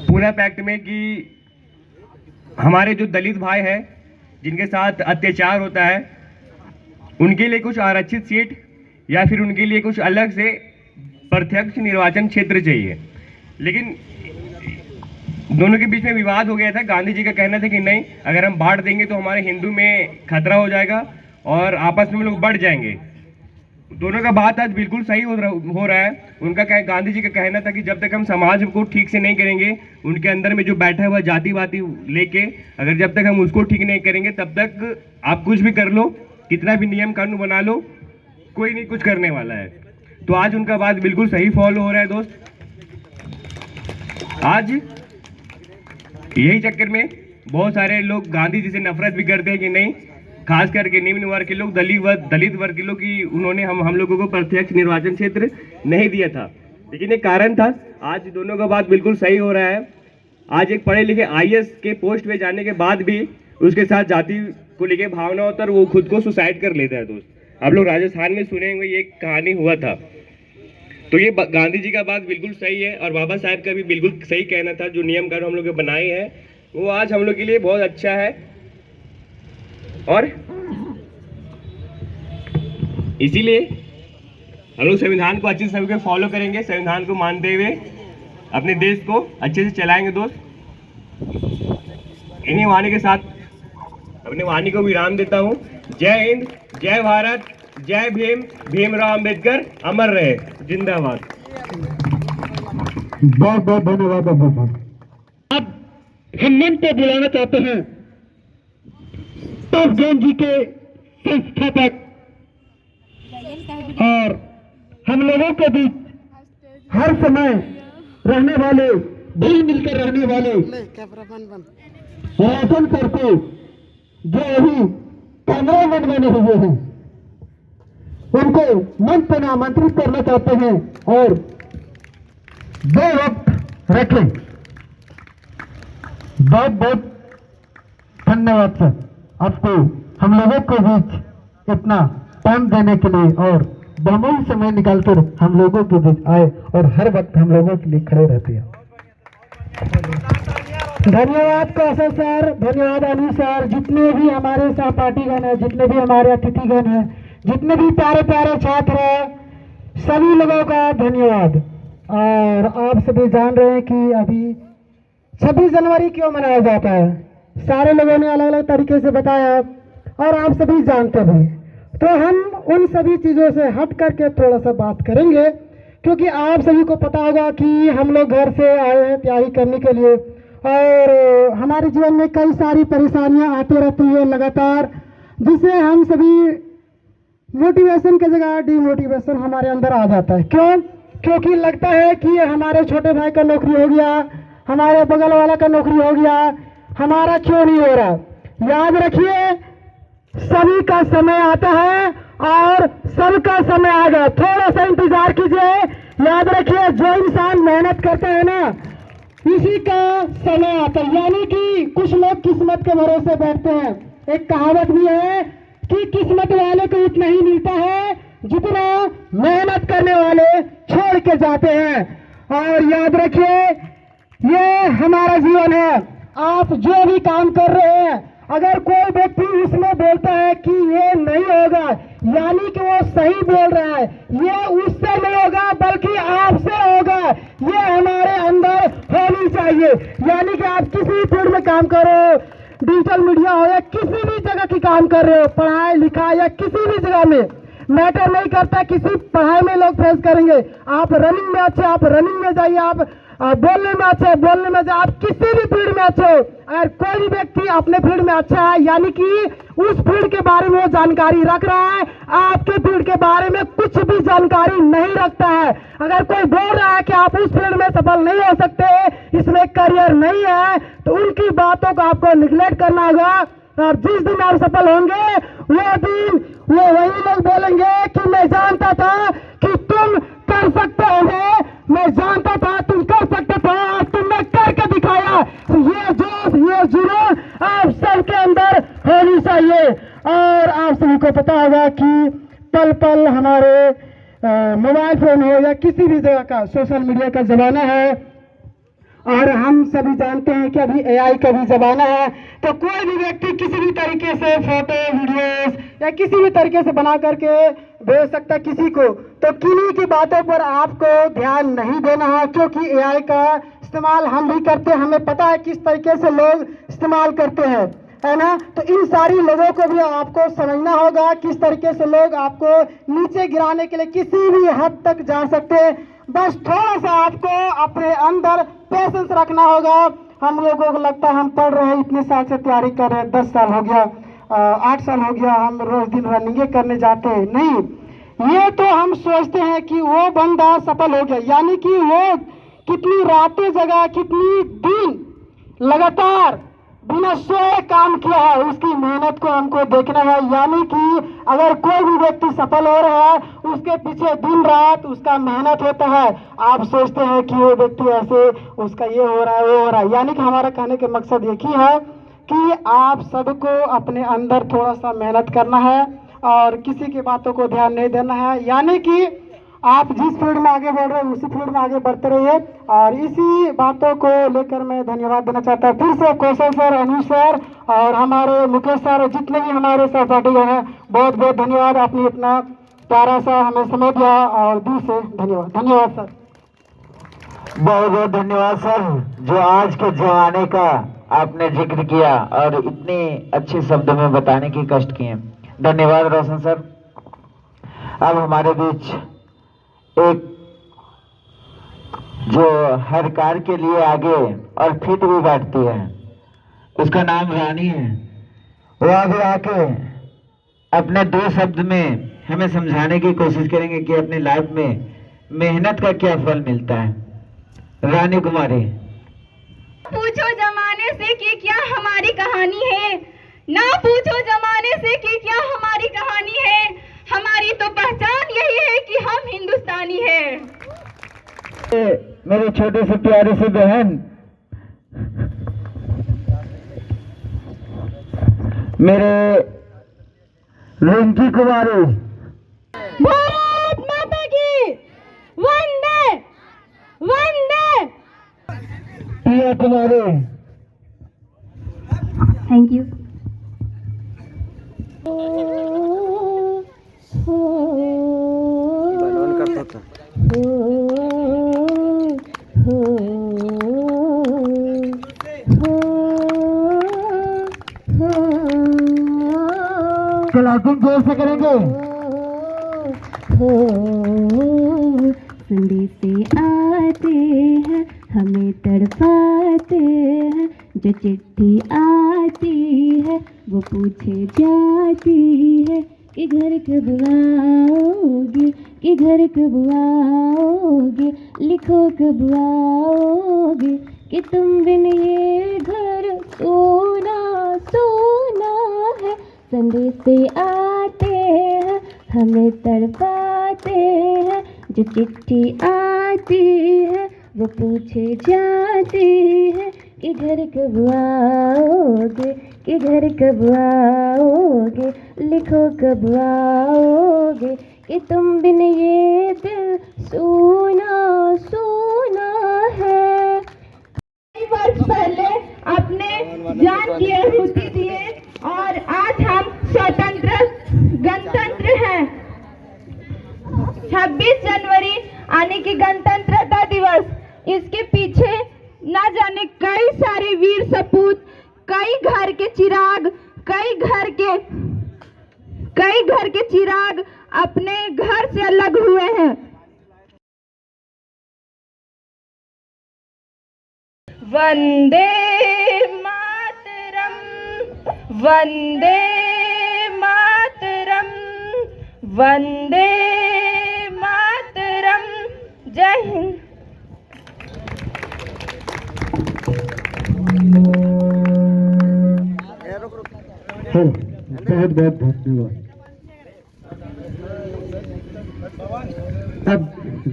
पूना पैक्ट में कि हमारे जो दलित भाई हैं जिनके साथ अत्याचार होता है, उनके लिए कुछ आरक्षित सीट या फिर उनके लिए कुछ अलग से प्रत्यक्ष निर्वाचन क्षेत्र चाहिए। लेकिन दोनों के बीच में विवाद हो गया था। गांधी जी का कहना था कि नहीं, अगर हम बांट देंगे तो हमारे हिंदू में खतरा हो जाएगा और आपस में लोग बढ़ जाएंगे। दोनों का बात आज बिल्कुल सही हो रहा है। उनका गांधी जी का कहना था कि जब तक हम समाज को ठीक से नहीं करेंगे, उनके अंदर में जो बैठा हुआ जातिवादी लेके अगर जब तक हम उसको ठीक नहीं करेंगे, तब तक आप कुछ भी कर लो, कितना भी नियम कानून बना लो, कोई नहीं कुछ करने वाला है। तो आज उनका बात बिल्कुल सही फॉलो हो रहा है दोस्त। आज यही चक्कर में बहुत सारे लोग गांधी जी से नफरत भी करते हैं कि नहीं, खास करके निम्न वर्ग के लोग, दलित वर्ग के लोग, कि उन्होंने हम लोगों को प्रत्यक्ष निर्वाचन क्षेत्र नहीं दिया था। लेकिन एक कारण था। आज दोनों का बात बिल्कुल सही हो रहा है। आज एक पढ़े लिखे IAS के पोस्ट पे जाने के बाद भी उसके साथ जाति को लेके भावना होता है और वो खुद को सुसाइड कर लेता है। दोस्त, आप लोग राजस्थान में सुने होंगे, ये कहानी हुआ था। तो ये गांधी जी का बात बिल्कुल सही है और बाबा साहब का भी बिल्कुल सही कहना था। जो नियम कानून हम लोग बनाए हैं वो आज हम लोग के लिए बहुत अच्छा है। और इसीलिए हम लोग संविधान को अच्छे से सभी फॉलो करेंगे, संविधान को मानते हुए अपने देश को अच्छे से चलाएंगे दोस्त। इन्हीं वाणी के साथ अपने वाणी को विराम देता हूँ। जय हिंद, जय भारत, जय भीम, भीमराव अंबेडकर अमर रहे, जिंदाबाद। बहुत बहुत धन्यवाद। अब हम मंच पे बुलाना चाहते हैं टॉप जोन जी के संस्थापक और हम लोगों के बीच हर समय रहने वाले, दिल मिलकर रहने वाले, राशन करके जो अभी कैमरामैन बने हुए हैं, उनको मंच पर आमंत्रित करना चाहते हैं और 2 वक्त रखें। बहुत बहुत धन्यवाद सर, आपको हम लोगों के बीच इतना टाइम देने के लिए और बहुमूल्य समय निकालकर हम लोगों के बीच आए और हर वक्त हम लोगों के लिए खड़े रहते हैं। धन्यवाद कौशल सर, धन्यवाद अनिल सर, जितने भी हमारे सहपाठीगण हैं, जितने भी हमारे अतिथिगण हैं, जितने भी प्यारे प्यारे छात्र हैं, सभी लोगों का धन्यवाद। और आप सभी जान रहे हैं कि अभी 26 जनवरी क्यों मनाया जाता है, सारे लोगों ने अलग अलग तरीके से बताया और आप सभी जानते भी। तो हम उन सभी चीज़ों से हट करके थोड़ा सा बात करेंगे, क्योंकि आप सभी को पता होगा कि हम लोग घर से आए हैं तैयारी करने के लिए और हमारे जीवन में कई सारी परेशानियां आती रहती है लगातार, जिससे हम सभी मोटिवेशन की जगह डिमोटिवेशन हमारे अंदर आ जाता है। क्यों? क्योंकि लगता है कि हमारे छोटे भाई का नौकरी हो गया, हमारे बगल वाला का नौकरी हो गया, हमारा क्यों नहीं हो रहा। याद रखिए, सभी का समय आता है और सबका समय आएगा, थोड़ा सा इंतजार कीजिए। याद रखिए, जो इंसान मेहनत करता है ना, इसी का समय आता है। यानी कि कुछ लोग किस्मत के भरोसे बैठते हैं। एक कहावत भी है कि किस्मत वाले को उतना ही मिलता है जितना मेहनत करने वाले छोड़ के जाते हैं। और याद रखिए, ये हमारा जीवन है। आप जो भी काम कर रहे हैं, अगर कोई व्यक्ति उसमें बोलता है कि ये नहीं होगा, यानी कि वो सही बोल रहा है, ये उससे नहीं होगा बल्कि आपसे होगा, ये हमारे अंदर होनी चाहिए। यानी कि आप किसी भी फील्ड में काम करो, डिजिटल मीडिया हो या किसी भी जगह की काम कर रहे हो, पढ़ाई लिखाई या किसी भी जगह में, मैटर नहीं करता। किसी पढ़ाई में लोग फेस करेंगे, आप रनिंग में अच्छे, आप रनिंग में जाइए, आप बोलने में अच्छे, बोलने में जाइए, आप किसी भी फील्ड में अच्छे हो। अगर कोई भी व्यक्ति अपने फील्ड में अच्छा है, यानी कि उस फील्ड के बारे में वो जानकारी रख रहा है, आपके फील्ड के बारे में कुछ भी जानकारी नहीं रखता है। अगर कोई बोल रहा है कि आप उस फील्ड में सफल नहीं हो सकते, इसमें करियर नहीं है, तो उनकी बातों को आपको निगलेक्ट करना होगा। और जिस दिन आप सफल होंगे, वो दिन वो वही लोग बोलेंगे कि मैं जानता था कि तुम कर सकते हो, मैं जानता था तुम कर सकते थे, आज तुमने करके दिखाया। ये जोश, ये जुनून आप सबके अंदर होनी चाहिए। और आप सभी को पता होगा कि पल पल हमारे मोबाइल फोन हो या किसी भी जगह का सोशल मीडिया का जमाना है, और हम सभी जानते हैं कि अभी एआई का भी जमाना है। तो कोई भी व्यक्ति किसी भी तरीके से फोटो, वीडियोस या किसी भी तरीके से बना करके भेज सकता है किसी को। तो किन्हीं की बातों पर आपको ध्यान नहीं देना है, क्योंकि एआई का इस्तेमाल हम भी करते हैं, हमें पता है किस तरीके से लोग इस्तेमाल करते हैं, है ना। तो इन सारी लोगों को भी आपको समझना होगा किस तरीके से लोग आपको नीचे गिराने के लिए किसी भी हद तक जा सकते हैं। बस थोड़ा सा आपको अपने अंदर पेशेंस रखना होगा। हम लोगों को लगता है हम पढ़ रहे हैं, इतने साल से तैयारी कर रहे हैं, 10 साल हो गया, 8 साल हो गया, हम रोज दिन रनिंग करने जाते हैं। नहीं, ये तो हम सोचते हैं कि वो बंदा सफल हो गया, यानी कि वो कितनी रातें जगा, कितनी दिन लगातार बिना सोए काम किया है, उसकी मेहनत को हमको देखना है। यानी कि अगर कोई भी व्यक्ति सफल हो रहा है, उसके पीछे दिन रात उसका मेहनत होता है। आप सोचते हैं कि वो व्यक्ति ऐसे, उसका ये हो रहा है, वो हो रहा है। यानी कि हमारा कहने का मकसद एक ही है कि आप सबको अपने अंदर थोड़ा सा मेहनत करना है और किसी की बातों को ध्यान नहीं देना है। यानी कि आप जिस फील्ड में आगे बढ़ रहे हैं उसी फील्ड में आगे बढ़ते रहिए। और इसी बातों को लेकर मैं धन्यवाद देना चाहता हूँ फिर से कौशल सर, अनु सर और हमारे मुकेश सर, जितने भी हमारे सहपाठी हैं, बहुत बहुत धन्यवाद। आपने इतना प्यारा सा हमें समय दिया और दिल से धन्यवाद। धन्यवाद सर। बहुत बहुत धन्यवाद सर, जो आज के जमाने का आपने जिक्र किया और इतने अच्छे शब्दों में बताने की कष्ट किए। धन्यवाद रोशन सर। अब हमारे बीच एक जो हर कार के लिए आगे और फिट भी बैठती है, उसका नाम रानी है। वो आगे आके अपने 2 शब्द में हमें समझाने की कोशिश करेंगे कि अपनी लाइफ में मेहनत का क्या फल मिलता है। रानी कुमारी। पूछो जमाने से कि क्या हमारी कहानी है, ना पूछो जमाने से कि क्या हमारी कहानी है। हमारी तो पहचान यही है कि हम हिंदुस्तानी हैं। मेरे छोटे से प्यारे से बहन, मेरे रिंकी कुमारी। भारत माता की वंदे वंदे। प्रिया कुमारी। Thank you. क्लासिंग जोर से करेंगे। संदेशे आते हैं हमें तड़पाते हैं, जो चिट्ठी आती है वो पूछे जाती है कि घर कब आओगे, कि घर कब आओगे, लिखो कब आओगे, कि तुम बिन ये घर सोना सोना है। संदेशे आते हैं हमें तड़पाते हैं, जो चिट्ठी आती है वो पूछे जाती है कि घर कब आओगे, कि घर कब आओगे, लिखो कब आओगे, कि तुम बिन ये दिल सोना सोना है। कई वर्ष पहले अपने जान की आहुति दिए और आज हम स्वतंत्र गणतंत्र हैं। 26 जनवरी आने की गणतंत्रता दिवस, इसके पीछे ना जाने कई सारे वीर सपूत, कई घर के चिराग, कई घर के चिराग अपने घर से अलग हुए हैं। वंदे मातरम, वंदे मातरम, वंदे मातरम। जय हिंद। बहुत बहुत धन्यवाद। अब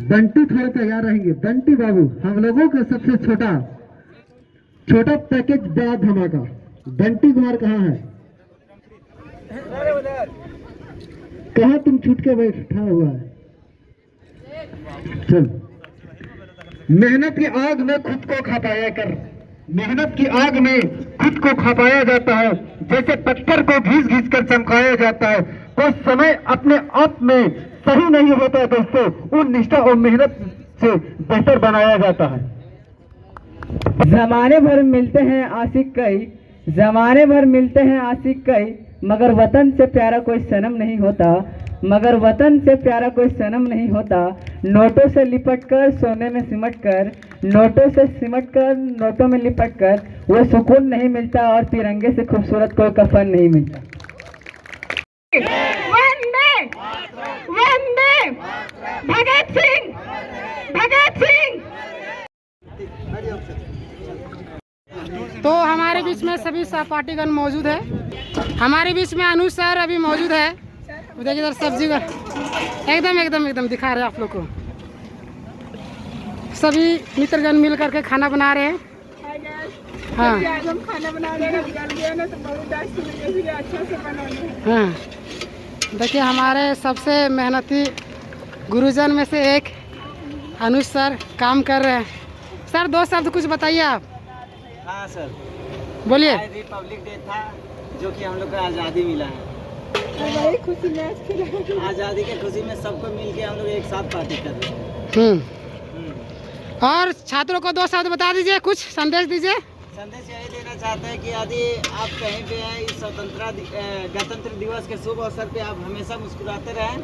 बंटी थोड़े तैयार रहेंगे। बंटी बाबू, हम लोगों का सबसे छोटा पैकेज बड़ा धमाका। बंटी कुमार कहाँ है? कहाँ तुम छूट के बैठा हुआ है? चल, मेहनत की आग में खुद को खपाया कर। मेहनत की आग में खुद को खपाया जाता है, जैसे पत्थर को घिस घिस कर चमकाया जाता है। कोई समय अपने आप में सही नहीं होता है दोस्तों, उन निष्ठा और मेहनत से बेहतर बनाया जाता है। जमाने भर मिलते हैं आशिक कई, जमाने भर मिलते हैं आशिक कई, मगर वतन से प्यारा कोई सनम नहीं होता, मगर वतन से प्यारा कोई सनम नहीं होता। नोटों से लिपट कर सोने में सिमट कर, नोटों से सिमट कर नोटों में लिपट कर वो सुकून नहीं मिलता, और तिरंगे से खूबसूरत कोई कफन नहीं मिलता। वंदे वंदे भगत सिंह, भगत सिंह। तो हमारे बीच में सभी सहपाठीगण मौजूद है। हमारे बीच में अनुज सर अभी मौजूद है। उधर इधर सब्जी का एकदम दिखा रहे हैं आप लोग को। सभी मित्रगण मिल करके खाना बना रहे हैं। हाँ हम खाना बना रहे हैं ना, तो बहुत अच्छा से बनाने। हाँ, देखिए हमारे सबसे मेहनती गुरुजन में से एक अनुज सर काम कर रहे हैं। सर 2 शब्द कुछ बताइए आप। हाँ सर, बोलिए। रिपब्लिक डे था जो कि हम लोग को आज़ादी मिला है। वही खुशी में आज़ादी की खुशी में सबको मिल के हम लोग एक साथ पार्टी कर रहे हैं। और छात्रों को 2 शब्द बता दीजिए, कुछ संदेश दीजिए। संदेश यही देना चाहते हैं कि यदि आप कहीं पे हैं इस गणतंत्र दिवस के शुभ अवसर पे आप हमेशा मुस्कुराते रहें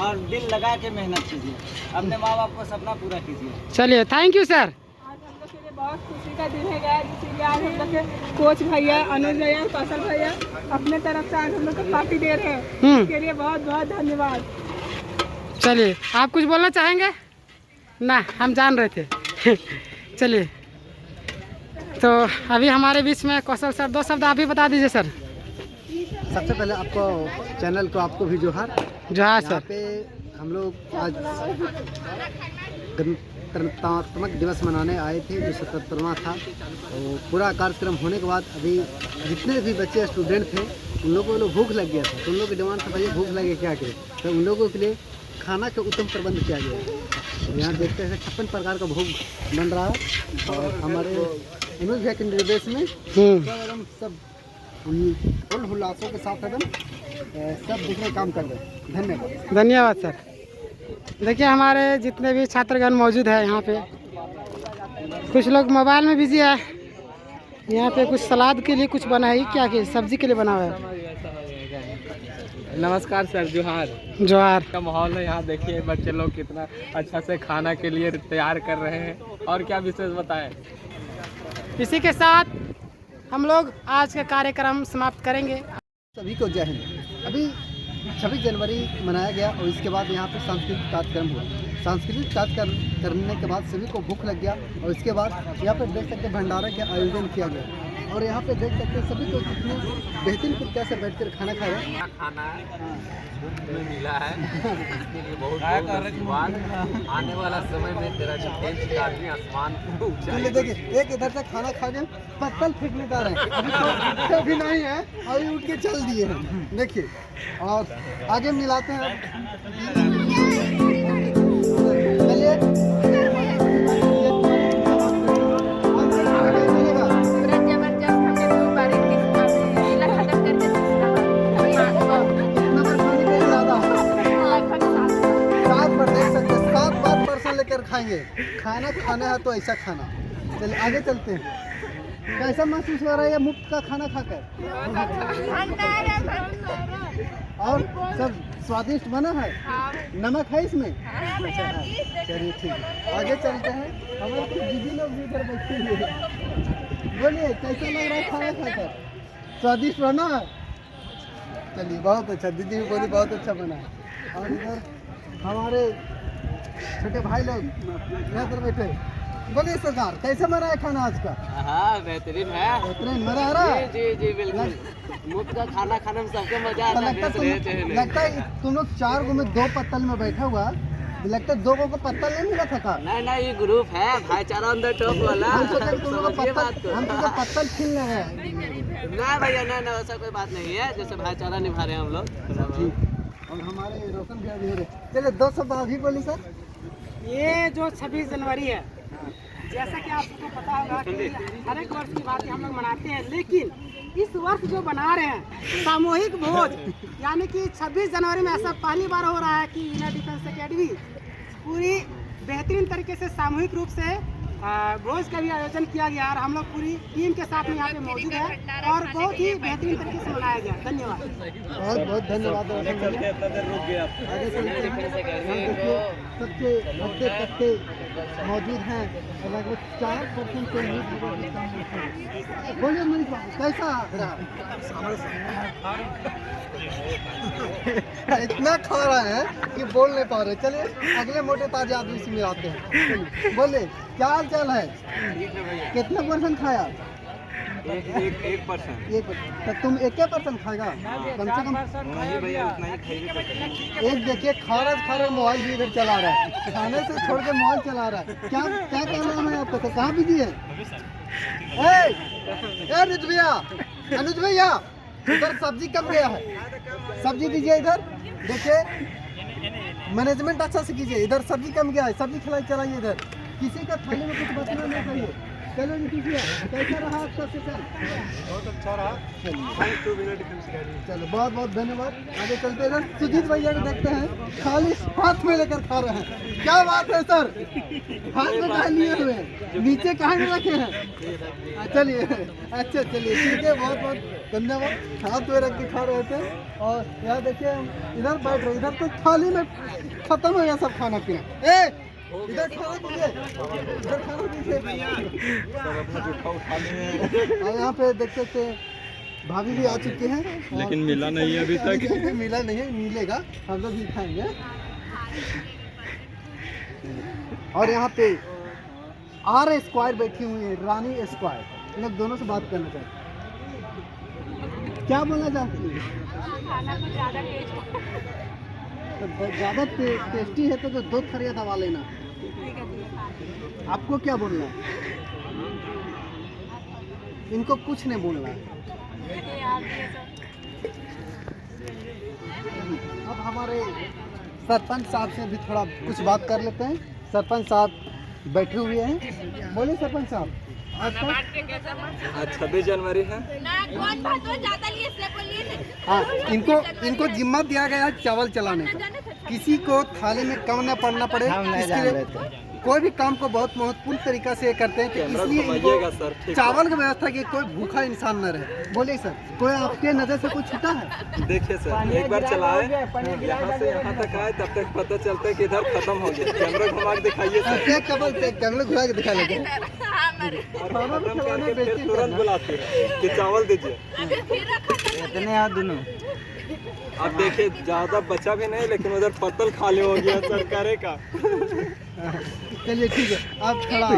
और दिल लगा के मेहनत कीजिए, अपने माँ बाप को सपना पूरा कीजिए। चलिए, थैंक यू सर। आज हम लोग के लिए बहुत खुशी का दिन है, इसीलिए आज हम लोग के कोच भैया, अनुज भैया, कौशल भैया अपने तरफ से आज हम लोग को पार्टी दे रहे हैं। इसके लिए बहुत बहुत धन्यवाद। चलिए, आप कुछ बोलना चाहेंगे? ना, हम जान रहे थे। चलिए, तो अभी हमारे बीच में कौशल सर, 2 शब्द आप भी बता दीजिए सर। सबसे पहले आपको चैनल को आपको भी जोहार। जोहार यहाँ सर। पे हम लोग आज गणतंत्रात्मक दिवस मनाने आए थे, जो 77वां था। और पूरा कार्यक्रम होने के बाद अभी जितने भी बच्चे स्टूडेंट थे उन लोगों को भूख लग गया था, तो उन लोगों की डिमांड था भैया भूख लगे क्या करें, तो उन लोगों के लिए खाना का उत्तम प्रबंध किया गया है। यहाँ देखते हैं 56 प्रकार का भोग बन रहा है और हमारे अनुज भैया के निर्देश में एकदम सब उल्लासों के साथ एकदम सब दूसरे काम कर रहे हैं। धन्यवाद। धन्यवाद सर। देखिए, हमारे जितने भी छात्रगण मौजूद है यहाँ पे, कुछ लोग मोबाइल में बिजी है। यहाँ पे कुछ सलाद के लिए कुछ बना है, क्या कि सब्जी के लिए बना हुआ है। नमस्कार सर, जोहार। जोहार का माहौल है यहाँ, देखिए बच्चे लोग कितना अच्छा से खाना के लिए तैयार कर रहे हैं, और क्या विशेष बताएं। इसी के साथ हम लोग आज का कार्यक्रम समाप्त करेंगे। सभी को जय हिंद। अभी 26 जनवरी मनाया गया और इसके बाद यहाँ पे सांस्कृतिक कार्यक्रम हुआ। सांस्कृतिक कार्यक्रम करने के बाद सभी को भूख लग गया और इसके बाद यहाँ पर देख सकते भंडारा का आयोजन किया गया और यहाँ पे देख सकते सभी को कितने बेहतरीन तरीके से बैठकर खाना खा रहे हैं। खाना मिला है, इसके लिए बहुत धन्यवाद। आने वाला समय में तेरा आसमान चलिए देखिए, एक इधर से खाना खा के पत्तल फेंकने जा रहे हैं, अभी नहीं है, अभी उठ के चल दिए हैं। देखिए, और आगे मिलाते हैं। चलिए, खाएंगे, खाना खाना है तो ऐसा खाना। चलिए आगे चलते हैं। कैसा महसूस हो रहा है मुफ्त का खाना खाकर? और सब स्वादिष्ट बना है? नमक है इसमें? चलिए ठीक है, आगे चलते हैं। हमारे कुछ दीदी लोग भी इधर बैठे हुए हैं। बोलिए कैसा लग रहा है खाना खाकर? स्वादिष्ट बना है? चलिए बहुत अच्छा, दीदी भी बोली बहुत अच्छा बना है। और इधर हमारे छोटे भाई लोग यहाँ पर बैठे। बोलिए सरकार, कैसे मरा है खाना आज का? हाँ, बेहतरीन है। बेहतरीन मजा आ रहा है? जी जी बिल्कुल। मुफ्त का खाना खाने में सबको मजा आता है। लगता है तुम लोग 4 गो में 2 पत्तल में बैठा हुआ, लगता है 2 गो को पत्तल नहीं मिला था। नहीं, ये ग्रुप है भाईचारा अंदर टॉप वाला। हम तो पत्तल छीन ले रहे हैं। ना भैया, ना ऐसा कोई बात नहीं है, जैसे भाईचारा निभा रहे हैं हम लोग। और हमारे रोशन भैया भी हो रहे। चलिए 2 शब्द अभी बोली सर। ये जो 26 जनवरी है, जैसा कि आप सबको पता होगा कि हर एक वर्ष की बात हम लोग मनाते हैं, लेकिन इस वर्ष जो बना रहे हैं सामूहिक भोज, यानी कि 26 जनवरी में ऐसा पहली बार हो रहा है कि इंडियन डिफेंस एकेडमी पूरी बेहतरीन तरीके से सामूहिक रूप से भोज का भी आयोजन किया गया और हम लोग पूरी टीम के साथ में यहाँ पे मौजूद है और बहुत ही बेहतरीन तरीके से मनाया गया। धन्यवाद, बहुत बहुत धन्यवाद। सबके बच्चे तक मौजूद हैं, लगभग 4% के बोलिए मेरी कैसा रहा? इतना खा रहे हैं कि बोल नहीं पा रहे। चलिए अगले मोटे ताजे आदमी से मिलाते हैं। बोले क्या हाल चाल है? कितना परसेंट खाया? 1%। तो तुम 1% खाएगा कम से कम? एक देखिए खा रहा मोबाइल भी इधर चला रहा है, खाने से छोड़ के मोबाइल चला रहा है। क्या क्या नाम है आपका? कहाँ बिजी है? अनुज भैया, अनुज भैया इधर सब्जी कम गया है, सब्जी दीजिए इधर। देखिए मैनेजमेंट अच्छा से कीजिए, इधर सब्जी कम गया है, सब्जी खिलाई चलाइए इधर। किसी का थाली में कुछ बचना नहीं चाहिए। चलो नीतीश भैया, कैसा रहा आपका सेशन? बहुत अच्छा रहा। चलो बहुत बहुत धन्यवाद। आगे चलते हैं, सुजीत भैया को देखते हैं, खाली हाथ में लेकर खा रहे हैं। क्या बात है सर, हाथ में कहा लिए हुए हैं, नीचे कहाँ में रखे हैं? चलिए अच्छा चलिए ठीक है, बहुत बहुत धन्यवाद। हाथ में रख के खा रहे थे और यहाँ देखिए हम इधर बैठ रहे, इधर तो थाली में खत्म हो गया सब खाना पीना। इधर खाना दीजिए, इधर खाना दीजिए। और यहाँ पे देख सकते हैं भाभी भी आ चुके हैं, लेकिन मिला नहीं है अभी तक। मिला नहीं है, मिलेगा, हम लोग भी खाएंगे। और यहाँ पे आर स्क्वायर बैठी हुई है, रानी स्क्वायर, इन लोग दोनों से बात करना चाहते हैं। क्या बोलना चाहती है? खाना कुछ ज़्यादा टेस्ट तो ज़्यादा टेस्टी है तो दो थरिया दबा लेना। आपको क्या बोलना है? इनको कुछ नहीं बोलना है। अब हमारे सरपंच साहब से भी थोड़ा कुछ बात कर लेते हैं। सरपंच साहब बैठे हुए हैं, बोलिए सरपंच साहब। आज 26 जनवरी है। हाँ, इनको जिम्मा दिया गया है चावल चलाने का, किसी को थाली में कम न पड़ना पड़े, इसके लिए कोई भी काम को बहुत महत्वपूर्ण तरीका से करते हैं कि इसलिए इनको चावल की व्यवस्था की कोई भूखा इंसान न रहे। बोलिए सर, कोई आपके नज़र से कुछ छूटा है? देखिए सर, एक बार चलाए, यहाँ से यहाँ तक आए, तब तक पता चलता है कि इधर खत्म हो गया। कैमरा घुमा के दिखाइए सर। कैमरा घुमा के दिखा लेते तुरंत बुलाते हैं कि चावल दीजिए। इतने याद दोनों। अब देखिए ज़्यादा बचा भी नहीं, लेकिन उधर पत्तल खाली हो गया सरकारे का। चलिए ठीक है, आप खड़ा